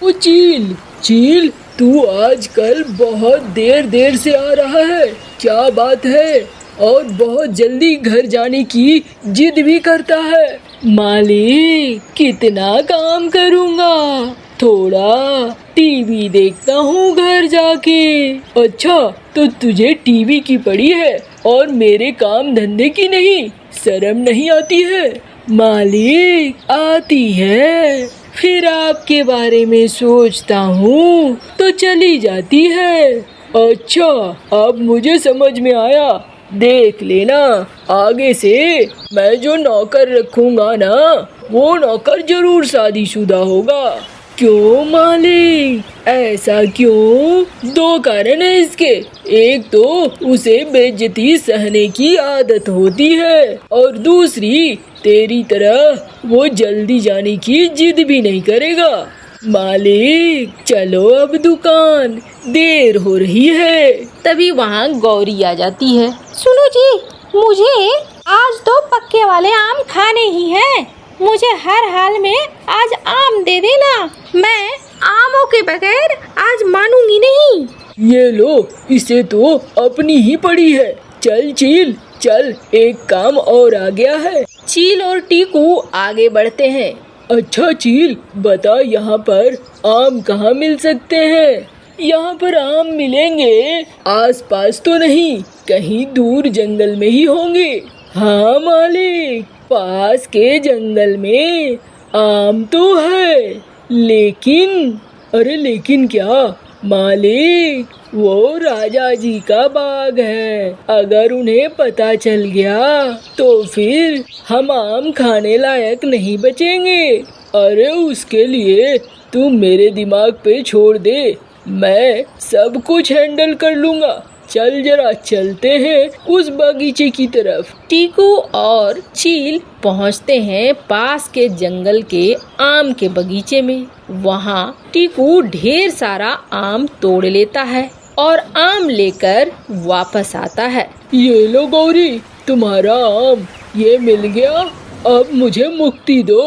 ओ चील, चील तू आजकल बहुत देर देर से आ रहा है, क्या बात है? और बहुत जल्दी घर जाने की जिद भी करता है। मालिक, कितना काम करूँगा, थोड़ा टीवी देखता हूँ घर जाके। अच्छा, तो तुझे टीवी की पड़ी है और मेरे काम धंधे की नहीं? शर्म नहीं आती है? मालिक, आती है, फिर आपके बारे में सोचता हूँ तो चली जाती है। अच्छा, अब मुझे समझ में आया, देख लेना, आगे से मैं जो नौकर रखूंगा ना, वो नौकर जरूर शादीशुदा होगा। क्यों मालिक, ऐसा क्यों? दो कारण है इसके। एक तो उसे बेइज्जती सहने की आदत होती है, और दूसरी तेरी तरह वो जल्दी जाने की जिद भी नहीं करेगा। मालिक, चलो अब दुकान, देर हो रही है। तभी वहाँ गौरी आ जाती है। सुनो जी, मुझे आज तो पक्के वाले आम खाने ही हैं। मुझे हर हाल में आज आम दे देना, मैं आमों के बगैर आज मानूंगी नहीं। ये लो, इसे तो अपनी ही पड़ी है। चल चील, चल, एक काम और आ गया है। चील और टीकू आगे बढ़ते हैं। अच्छा चील, बता यहाँ पर आम कहाँ मिल सकते हैं? यहाँ पर आम मिलेंगे, आसपास तो नहीं, कहीं दूर जंगल में ही होंगे। हाँ मालिक, पास के जंगल में आम तो है, लेकिन अरे लेकिन क्या मालिक, वो राजा जी का बाग है। अगर उन्हें पता चल गया तो फिर हम आम खाने लायक नहीं बचेंगे। अरे उसके लिए तू मेरे दिमाग पे छोड़ दे, मैं सब कुछ हैंडल कर लूँगा। चल जरा चलते हैं उस बगीचे की तरफ। टीकू और चील पहुंचते हैं पास के जंगल के आम के बगीचे में। वहाँ टीकू ढेर सारा आम तोड़ लेता है और आम लेकर वापस आता है। ये लो गौरी, तुम्हारा आम, ये मिल गया, अब मुझे मुक्ति दो।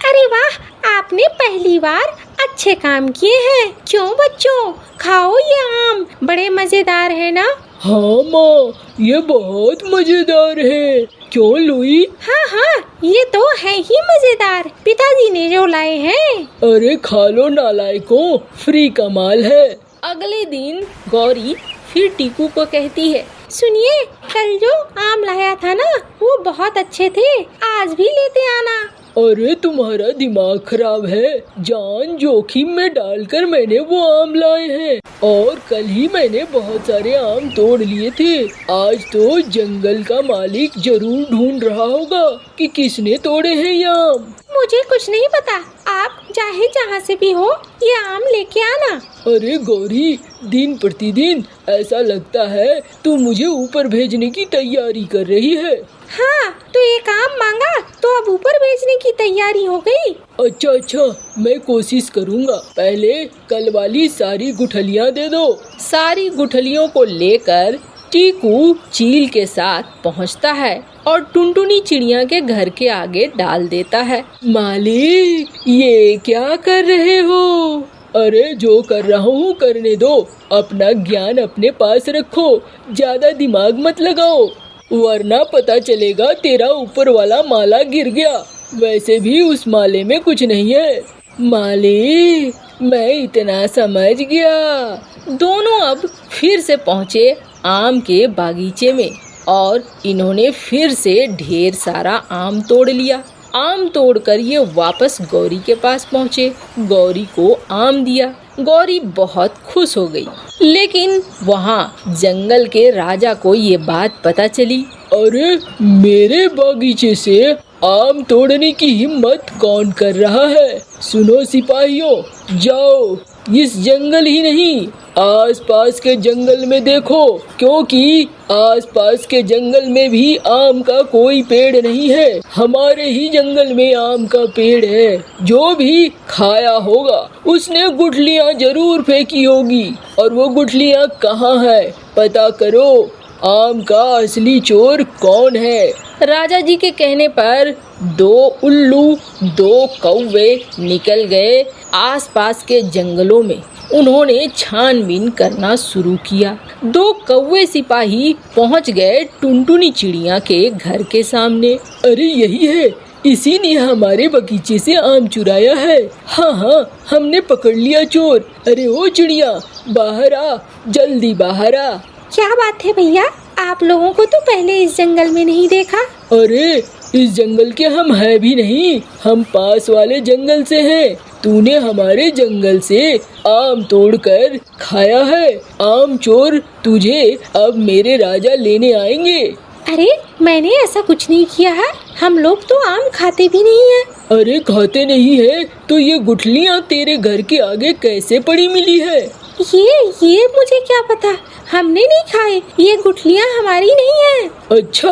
अरे वाह, आपने पहली बार अच्छे काम किए हैं। क्यों बच्चों, खाओ ये आम, बड़े मजेदार है ना? हाँ माँ, ये बहुत मजेदार है। क्यों लुई? हाँ हाँ, ये तो है ही मजेदार, पिताजी ने जो लाए हैं। अरे खा लो नालायकों, फ्री का माल है। अगले दिन गौरी फिर टीकू को कहती है, सुनिए, कल जो आम लाया था ना, वो बहुत अच्छे थे, आज भी लेते आना। अरे तुम्हारा दिमाग खराब है, जान जोखिम में डालकर मैंने वो आम लाए हैं, और कल ही मैंने बहुत सारे आम तोड़ लिए थे। आज तो जंगल का मालिक जरूर ढूंढ रहा होगा कि किसने तोड़े हैं ये आम। मुझे कुछ नहीं पता, आप चाहे जहाँ से भी हो ये आम लेके आना। अरे गौरी, दिन प्रतिदिन ऐसा लगता है तू मुझे ऊपर भेजने की तैयारी कर रही है। हाँ, तो एक आम मांगा तो अब ऊपर भेजने की तैयारी हो गई। अच्छा अच्छा, मैं कोशिश करूँगा। पहले कल वाली सारी गुठलियाँ दे दो। सारी गुठलियों को लेकर टीकू चील के साथ पहुंचता है और टुनटुनी चिड़िया के घर के आगे डाल देता है। मालिक, ये क्या कर रहे हो? अरे जो कर रहा हूँ करने दो, अपना ज्ञान अपने पास रखो, ज्यादा दिमाग मत लगाओ, वरना पता चलेगा तेरा ऊपर वाला माला गिर गया। वैसे भी उस माले में कुछ नहीं है। मालिक, मैं इतना समझ गया। दोनों अब फिर से पहुँचे आम के बागीचे में और इन्होंने फिर से ढेर सारा आम तोड़ लिया। आम तोड़कर ये वापस गौरी के पास पहुँचे। गौरी को आम दिया। गौरी बहुत खुश हो गई, लेकिन वहाँ जंगल के राजा को ये बात पता चली। अरे मेरे बागीचे से आम तोड़ने की हिम्मत कौन कर रहा है? सुनो सिपाहियों, जाओ इस जंगल ही नहीं, आसपास के जंगल में देखो, क्योंकि आसपास के जंगल में भी आम का कोई पेड़ नहीं है। हमारे ही जंगल में आम का पेड़ है। जो भी खाया होगा उसने गुठलियाँ जरूर फेंकी होगी, और वो गुठलियाँ कहाँ है पता करो। आम का असली चोर कौन है? राजा जी के कहने पर दो उल्लू, दो कौवे निकल गए आसपास के जंगलों में। उन्होंने छानबीन करना शुरू किया। दो कौवे सिपाही पहुंच गए टुनटुनी चिड़िया के घर के सामने। अरे यही है, इसी ने हमारे बगीचे से आम चुराया है। हाँ, हमने पकड़ लिया चोर। अरे ओ चिड़िया, बाहर आ, जल्दी बाहर आ। क्या बात है भैया, आप लोगों को तो पहले इस जंगल में नहीं देखा। अरे इस जंगल के हम हैं भी नहीं, हम पास वाले जंगल से हैं। तूने हमारे जंगल से आम तोड़कर खाया है। आम चोर, तुझे अब मेरे राजा लेने आएंगे। अरे मैंने ऐसा कुछ नहीं किया है, हम लोग तो आम खाते भी नहीं है। अरे खाते नहीं है तो ये गुठलियाँ तेरे घर के आगे कैसे पड़ी मिली है? ये मुझे क्या पता, हमने नहीं खाए, ये गुठलियाँ हमारी नहीं है। अच्छा,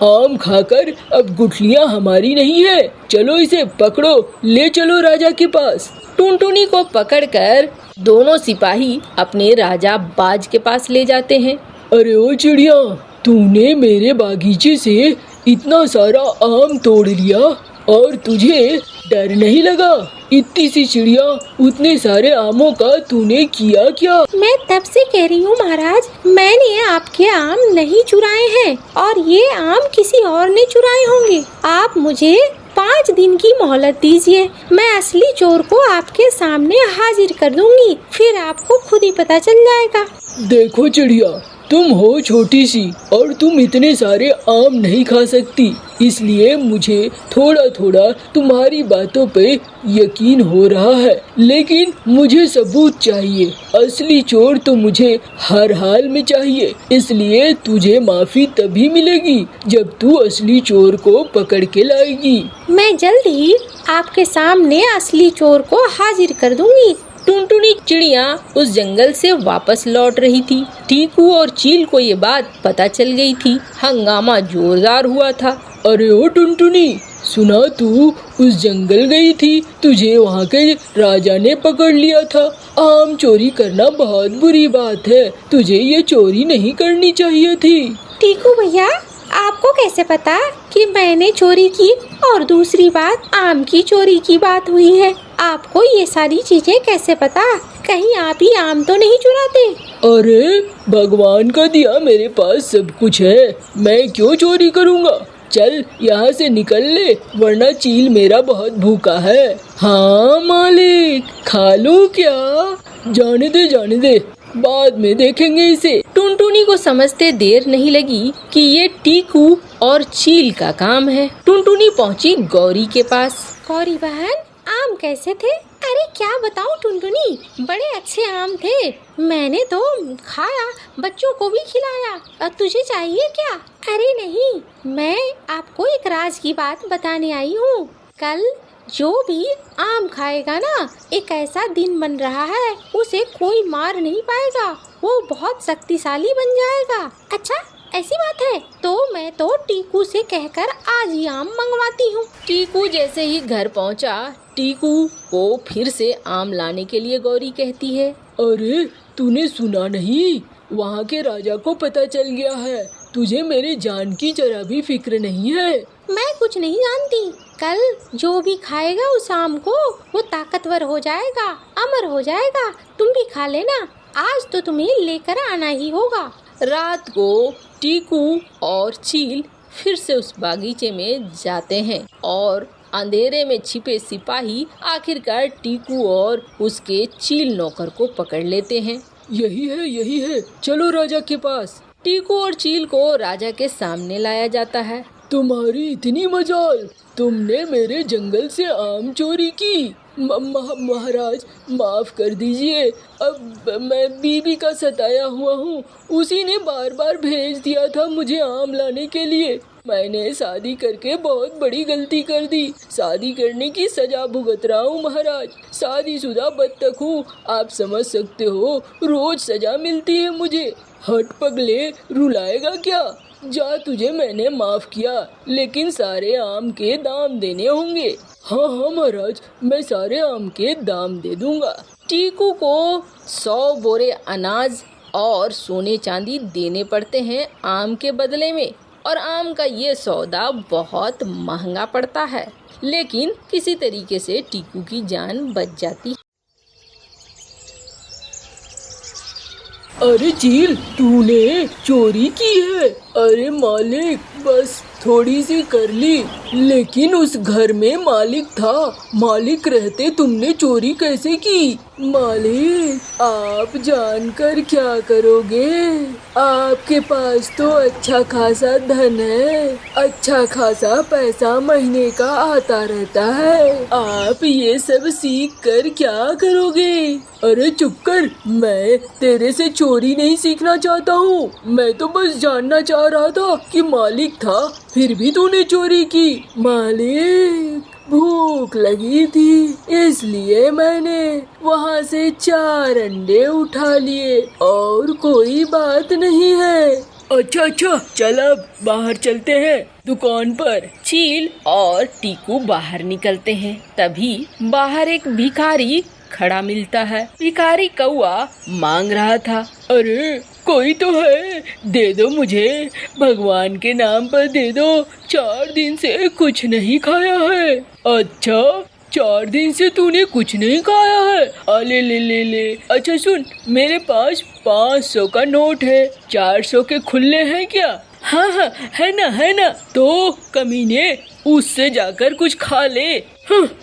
आम खाकर अब गुठलियाँ हमारी नहीं है। चलो इसे पकड़ो, ले चलो राजा के पास। टुनटुनी को पकड़कर दोनों सिपाही अपने राजा बाज के पास ले जाते हैं। अरे ओ चिड़िया, तूने मेरे बागीचे से इतना सारा आम तोड़ लिया और तुझे डर नहीं लगा? इतनी सी चिड़िया, उतने सारे आमों का तूने किया क्या? मैं तब से कह रही हूँ महाराज, मैंने आपके आम नहीं चुराए हैं और ये आम किसी और ने चुराए होंगे। आप मुझे 5 दिन की मोहलत दीजिए, मैं असली चोर को आपके सामने हाजिर कर दूंगी, फिर आपको खुद ही पता चल जाएगा। देखो चिड़िया, तुम हो छोटी सी और तुम इतने सारे आम नहीं खा सकती, इसलिए मुझे थोड़ा थोड़ा तुम्हारी बातों पे यकीन हो रहा है, लेकिन मुझे सबूत चाहिए। असली चोर तो मुझे हर हाल में चाहिए, इसलिए तुझे माफी तभी मिलेगी जब तू असली चोर को पकड़ के लाएगी। मैं जल्द ही आपके सामने असली चोर को हाजिर कर दूंगी। टुनटुनी चिड़िया उस जंगल से वापस लौट रही थी। टीकू और चील को ये बात पता चल गई थी। हंगामा जोरदार हुआ था। अरे ओ टुनटुनी, सुना तू उस जंगल गई थी, तुझे वहाँ के राजा ने पकड़ लिया था। आम चोरी करना बहुत बुरी बात है, तुझे ये चोरी नहीं करनी चाहिए थी। टीकू भैया, आपको कैसे पता कि मैंने चोरी की? और दूसरी बात, आम की चोरी की बात हुई है, आपको ये सारी चीजें कैसे पता? कहीं आप ही आम तो नहीं चुराते? अरे भगवान का दिया मेरे पास सब कुछ है, मैं क्यों चोरी करूँगा? चल यहाँ से निकल ले, वरना चील मेरा बहुत भूखा है। हाँ मालिक, खा लूं क्या? जाने दे, बाद में देखेंगे इसे। टुनटुनी को समझते देर नहीं लगी कि ये टीकू और चील का काम है। टुनटुनी पहुंची गौरी के पास। गौरी बहन, आम कैसे थे? अरे क्या बताऊं टुनटुनी, बड़े अच्छे आम थे, मैंने तो खाया, बच्चों को भी खिलाया। और तुझे चाहिए क्या? अरे नहीं, मैं आपको एक राज की बात बताने आई हूँ। कल जो भी आम खाएगा ना, एक ऐसा दिन बन रहा है, उसे कोई मार नहीं पाएगा, वो बहुत शक्तिशाली बन जाएगा। अच्छा ऐसी बात है, तो मैं तो टीकू से कहकर आज ही आम मंगवाती हूँ। टीकू जैसे ही घर पहुँचा, टीकू को फिर से आम लाने के लिए गौरी कहती है। अरे तूने सुना नहीं, वहाँ के राजा को पता चल गया है, तुझे मेरे जान की जरा भी फिक्र नहीं है। मैं कुछ नहीं जानती, कल जो भी खाएगा उस आम को, वो ताकतवर हो जाएगा, अमर हो जाएगा। तुम भी खा लेना, आज तो तुम्हें लेकर आना ही होगा। रात को टीकू और चील फिर से उस बागीचे में जाते हैं और अंधेरे में छिपे सिपाही आखिरकार टीकू और उसके चील नौकर को पकड़ लेते हैं। यही है, चलो राजा के पास। टीकू और चील को राजा के सामने लाया जाता है। तुम्हारी इतनी मजाल, तुमने मेरे जंगल से आम चोरी की। महाराज माफ कर दीजिए, अब मैं बीबी का सताया हुआ हूँ, उसी ने बार बार भेज दिया था मुझे आम लाने के लिए। मैंने शादी करके बहुत बड़ी गलती कर दी, शादी करने की सजा भुगत रहा हूँ महाराज। शादीशुदा बत्तख हूँ, आप समझ सकते हो, रोज सजा मिलती है मुझे। हट पगले, रुलाएगा क्या? जा, तुझे मैंने माफ किया, लेकिन सारे आम के दाम देने होंगे। हाँ महाराज, मैं सारे आम के दाम दे दूंगा। टीकू को 100 बोरे अनाज और सोने चांदी देने पड़ते हैं आम के बदले में। और आम का ये सौदा बहुत महंगा पड़ता है, लेकिन किसी तरीके से टीकू की जान बच जाती है। अरे चील, तूने चोरी की है? अरे मालिक, बस थोड़ी सी कर ली, लेकिन उस घर में मालिक था। मालिक रहते तुमने चोरी कैसे की? मालिक, आप जानकर क्या करोगे? आपके पास तो अच्छा खासा धन है, अच्छा खासा पैसा महीने का आता रहता है। आप ये सब सीख कर क्या करोगे? अरे चुप कर, मैं तेरे से चोरी नहीं सीखना चाहता हूँ। मैं तो बस जानना चाह रहा था कि मालिक था, फिर भी तूने चोरी की। मालिक, भूख लगी थी, इसलिए मैंने वहाँ से 4 अंडे उठा लिए, और कोई बात नहीं है। अच्छा अच्छा, चल अब बाहर चलते हैं दुकान पर। चील और टीकू बाहर निकलते हैं। तभी बाहर एक भिखारी खड़ा मिलता है। भिखारी कौआ मांग रहा था। अरे कोई तो है, दे दो मुझे, भगवान के नाम पर दे दो, 4 दिन से कुछ नहीं खाया है। अच्छा, 4 दिन से तूने कुछ नहीं खाया है? ले ले ले ले। अच्छा सुन, मेरे पास 500 का नोट है, 400 के खुले हैं क्या? हाँ हाँ, है ना। तो कमीने, उससे जाकर कुछ खा ले।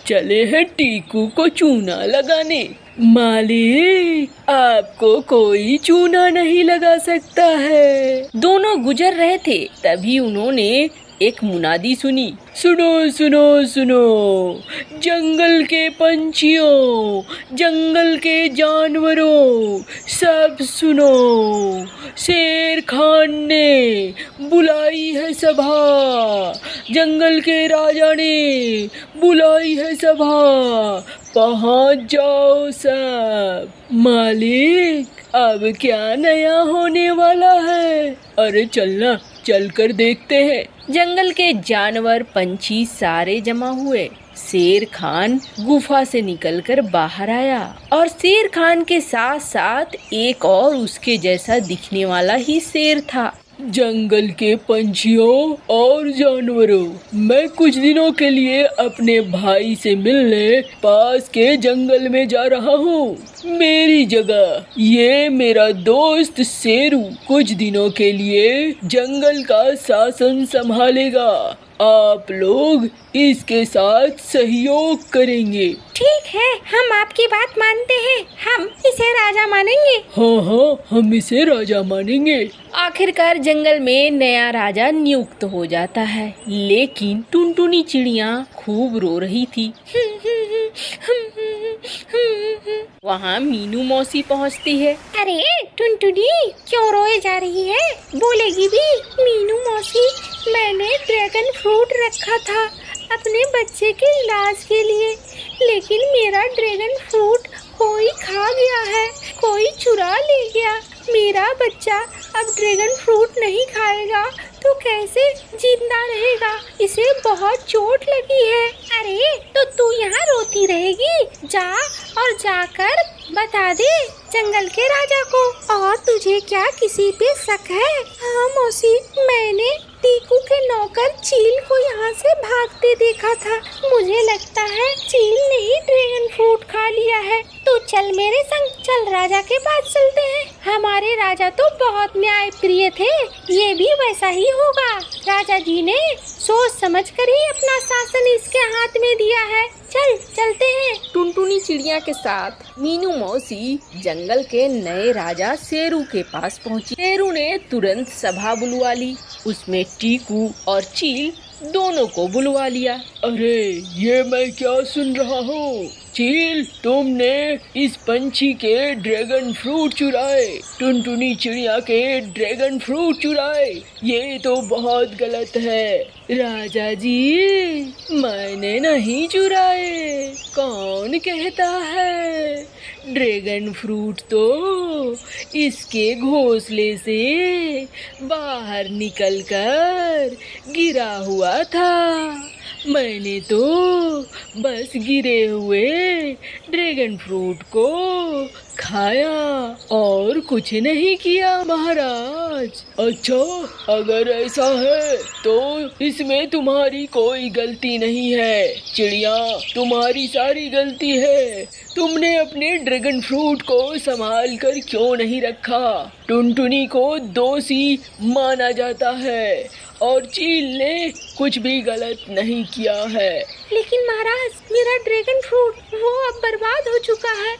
चले हैं टीकू को चूना लगाने। मालिक, आपको कोई चूना नहीं लगा सकता है। दोनों गुजर रहे थे, तभी उन्होंने एक मुनादी सुनी। सुनो सुनो सुनो, जंगल के पंछियों, जंगल के जानवरों, सब सुनो, शेर खान ने बुलाई है सभा, जंगल के राजा ने बुलाई है सभा, पहुंच जाओ सब। मालिक, अब क्या नया होने वाला है? अरे चलना, चलकर देखते हैं। जंगल के जानवर पंछी सारे जमा हुए। शेर खान गुफा से निकलकर बाहर आया, और शेर खान के साथ साथ एक और उसके जैसा दिखने वाला ही शेर था। जंगल के पंछियों और जानवरों, मैं कुछ दिनों के लिए अपने भाई से मिलने पास के जंगल में जा रहा हूँ। मेरी जगह ये मेरा दोस्त शेरू कुछ दिनों के लिए जंगल का शासन संभालेगा। आप लोग इसके साथ सहयोग करेंगे। ठीक है, हम आपकी बात मानते हैं, हम इसे राजा मानेंगे। हाँ, हम इसे राजा मानेंगे। आखिरकार जंगल में नया राजा नियुक्त हो जाता है, लेकिन टुनटुनी चिड़िया खूब रो रही थी। वहाँ मीनू मौसी पहुँचती है। अरे टुनटुनी, क्यों रोए जा रही है? बोलेगी भी। मीनू मौसी, मैंने ड्रैगन फ्रूट रखा था अपने बच्चे के इलाज के लिए, लेकिन मेरा ड्रैगन फ्रूट कोई खा गया है, कोई चुरा ले गया। मेरा बच्चा अब ड्रैगन फ्रूट नहीं खाएगा तो कैसे जिंदा रहेगा? इसे बहुत चोट लगी है। अरे तो तू यहाँ रोती रहेगी? जा और जाकर बता दे जंगल के राजा को। और तुझे क्या किसी पे शक है? हाँ मौसी, मैंने टीकू के नौकर चील को यहाँ से भागते देखा था। मुझे लगता है चील ने ही ड्रैगन फ्रूट खा लिया है। तो चल मेरे संग, चल राजा के पास चलते हैं। हमारे राजा तो बहुत न्यायप्रिय थे, ये भी वैसा ही होगा। राजा जी ने सोच समझ कर ही अपना शासन इसके हाथ में दिया है। चल चलते हैं। टुनटुनी चिड़िया के साथ मीनू मौसी जंगल के नए राजा शेरू के पास पहुंची। शेरू ने तुरंत सभा बुलवा ली, उसमें टीकू और चील दोनों को बुलवा लिया। अरे ये मैं क्या सुन रहा हूँ? चील, तुमने इस पंछी के ड्रैगन फ्रूट चुराए, टुनटुनी चिड़िया के ड्रैगन फ्रूट चुराए, ये तो बहुत गलत है। राजा जी, मैंने नहीं चुराए। कौन कहता है? ड्रैगन फ्रूट तो इसके घोंसले से बाहर निकलकर गिरा हुआ था। मैंने तो बस गिरे हुए ड्रैगन फ्रूट को खाया और कुछ नहीं किया महाराज। अच्छा, अगर ऐसा है तो इसमें तुम्हारी कोई गलती नहीं है चिड़िया, तुम्हारी सारी गलती है। तुमने अपने ड्रैगन फ्रूट को संभाल कर क्यों नहीं रखा? टुनटुनी को दोषी माना जाता है और चील ने कुछ भी गलत नहीं किया है। लेकिन महाराज, मेरा ड्रैगन फ्रूट वो अब बर्बाद हो चुका है।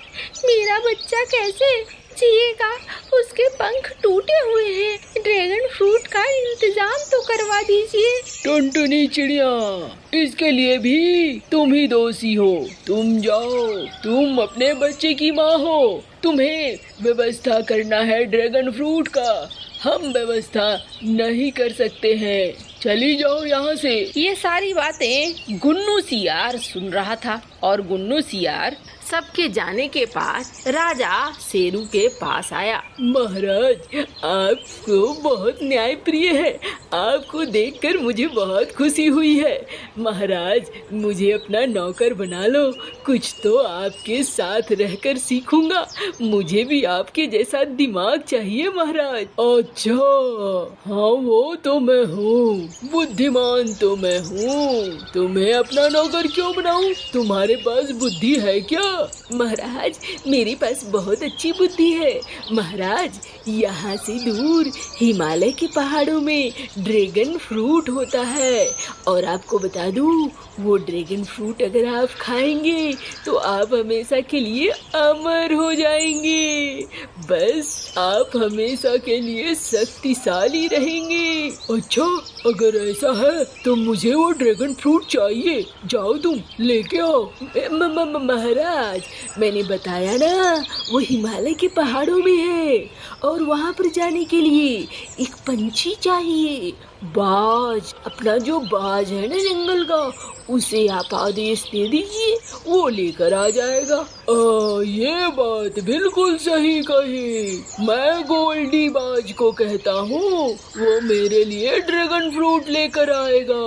मेरा बच्चा कैसे जिएगा? उसके पंख टूटे हुए हैं। ड्रैगन फ्रूट का इंतजाम तो करवा दीजिए। टुनटुनी चिड़िया, इसके लिए भी तुम ही दोषी हो। तुम जाओ, तुम अपने बच्चे की माँ हो, तुम्हें व्यवस्था करना है ड्रैगन फ्रूट का। हम व्यवस्था नहीं कर सकते हैं, चली जाओ यहाँ से। ये सारी बातें गुन्नू सियार सुन रहा था और गुन्नू सियार सबके जाने के बाद राजा शेरू के पास आया। महाराज, आपको बहुत न्याय प्रिय है। आपको देखकर मुझे बहुत खुशी हुई है। महाराज, मुझे अपना नौकर बना लो। कुछ तो आपके साथ रहकर सीखूंगा। मुझे भी आपके जैसा दिमाग चाहिए महाराज। अच्छा, हाँ वो तो मैं हूँ, बुद्धिमान तो मैं हूँ। तुम्हें अपना नौकर क्यों बनाऊं? तुम्हारे पास बुद्धि है क्या? महाराज, मेरे पास बहुत अच्छी बुद्धि है। महाराज, यहाँ से दूर हिमालय के पहाड़ों में ड्रैगन फ्रूट होता है और आपको बता दूं, वो ड्रैगन फ्रूट अगर आप खाएंगे तो आप हमेशा के लिए अमर हो जाएंगे। बस आप हमेशा के लिए शक्तिशाली रहेंगे। अच्छा, अगर ऐसा है तो मुझे वो ड्रैगन फ्रूट चाहिए। जाओ तुम लेके आओ। महाराज, मैंने बताया ना, वो हिमालय के पहाड़ों में है और वहाँ पर जाने के लिए एक पंछी चाहिए। बाज, अपना जो बाज है ना जंगल का, उसे आप आदेश दे दीजिए, वो लेकर आ जाएगा। ये बात बिल्कुल सही कही। मैं गोल्डी बाज को कहता हूँ, वो मेरे लिए ड्रैगन फ्रूट लेकर आएगा।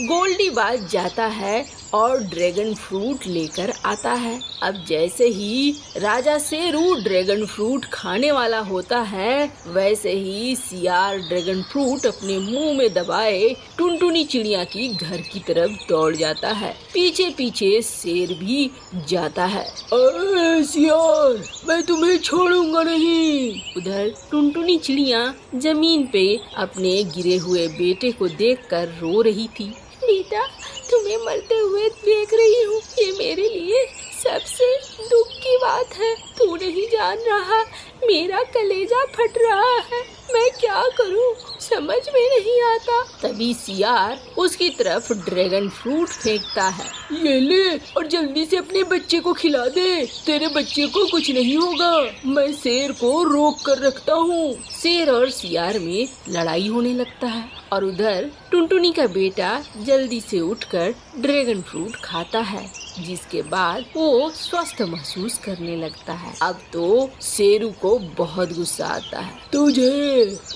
गोल्डी बाज जाता है और ड्रैगन फ्रूट लेकर आता है। अब जैसे ही राजा शेरू ड्रैगन फ्रूट खाने वाला होता है, वैसे ही सियार ड्रैगन फ्रूट अपने मुंह में दबाए टुनटुनी चिड़िया की घर की तरफ दौड़ जाता है। पीछे पीछे शेर भी जाता है। अरे सियार, मैं तुम्हें छोड़ूंगा नहीं। उधर टुनटुनी चिड़िया जमीन पे अपने गिरे हुए बेटे को देखकर रो रही थी। बेटा, तुम्हें मरते हुए देख रही हूँ। ये मेरे लिए सबसे दुख की बात है। तू नहीं जान रहा, मेरा कलेजा फट रहा है। मैं क्या करूँ, समझ में नहीं आता। तभी सियार उसकी तरफ ड्रैगन फ्रूट फेंकता है। ये ले और जल्दी से अपने बच्चे को खिला दे। तेरे बच्चे को कुछ नहीं होगा। मैं शेर को रोक कर रखता हूँ। शेर और सियार में लड़ाई होने लगता है और उधर टुनटुनी का बेटा जल्दी से उठकर ड्रैगन फ्रूट खाता है, जिसके बाद वो स्वस्थ महसूस करने लगता है। अब तो शेरू को बहुत गुस्सा आता है। तुझे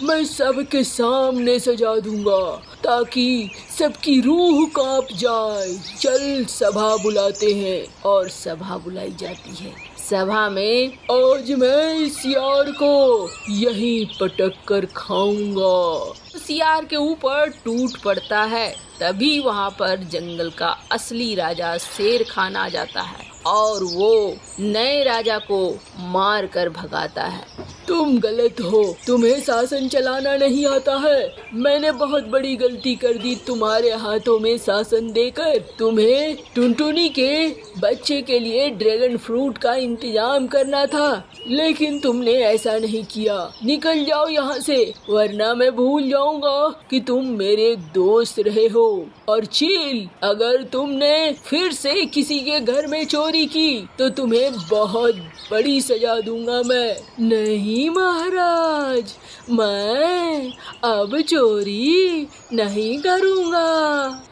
मैं सबके सामने सजा दूंगा ताकि सबकी रूह कांप जाए। चल, सभा बुलाते हैं। और सभा बुलाई जाती है। सभा में आज मैं इस सियार को यहीं पटक कर खाऊंगा। सियार के ऊपर टूट पड़ता है। तभी वहाँ पर जंगल का असली राजा शेर खान आ जाता है और वो नए राजा को मार कर भगाता है। तुम गलत हो, तुम्हें शासन चलाना नहीं आता है। मैंने बहुत बड़ी गलती कर दी तुम्हारे हाथों में शासन देकर। तुम्हें टुनटुनी के बच्चे के लिए ड्रैगन फ्रूट का इंतजाम करना था, लेकिन तुमने ऐसा नहीं किया। निकल जाओ यहाँ से, वरना मैं भूल जाऊंगा कि तुम मेरे दोस्त रहे हो। और चील, अगर तुमने फिर से किसी के घर में चोरी की तो तुम्हें बहुत बड़ी सजा दूंगा मैं। नहीं महाराज, मैं अब चोरी नहीं करूंगा।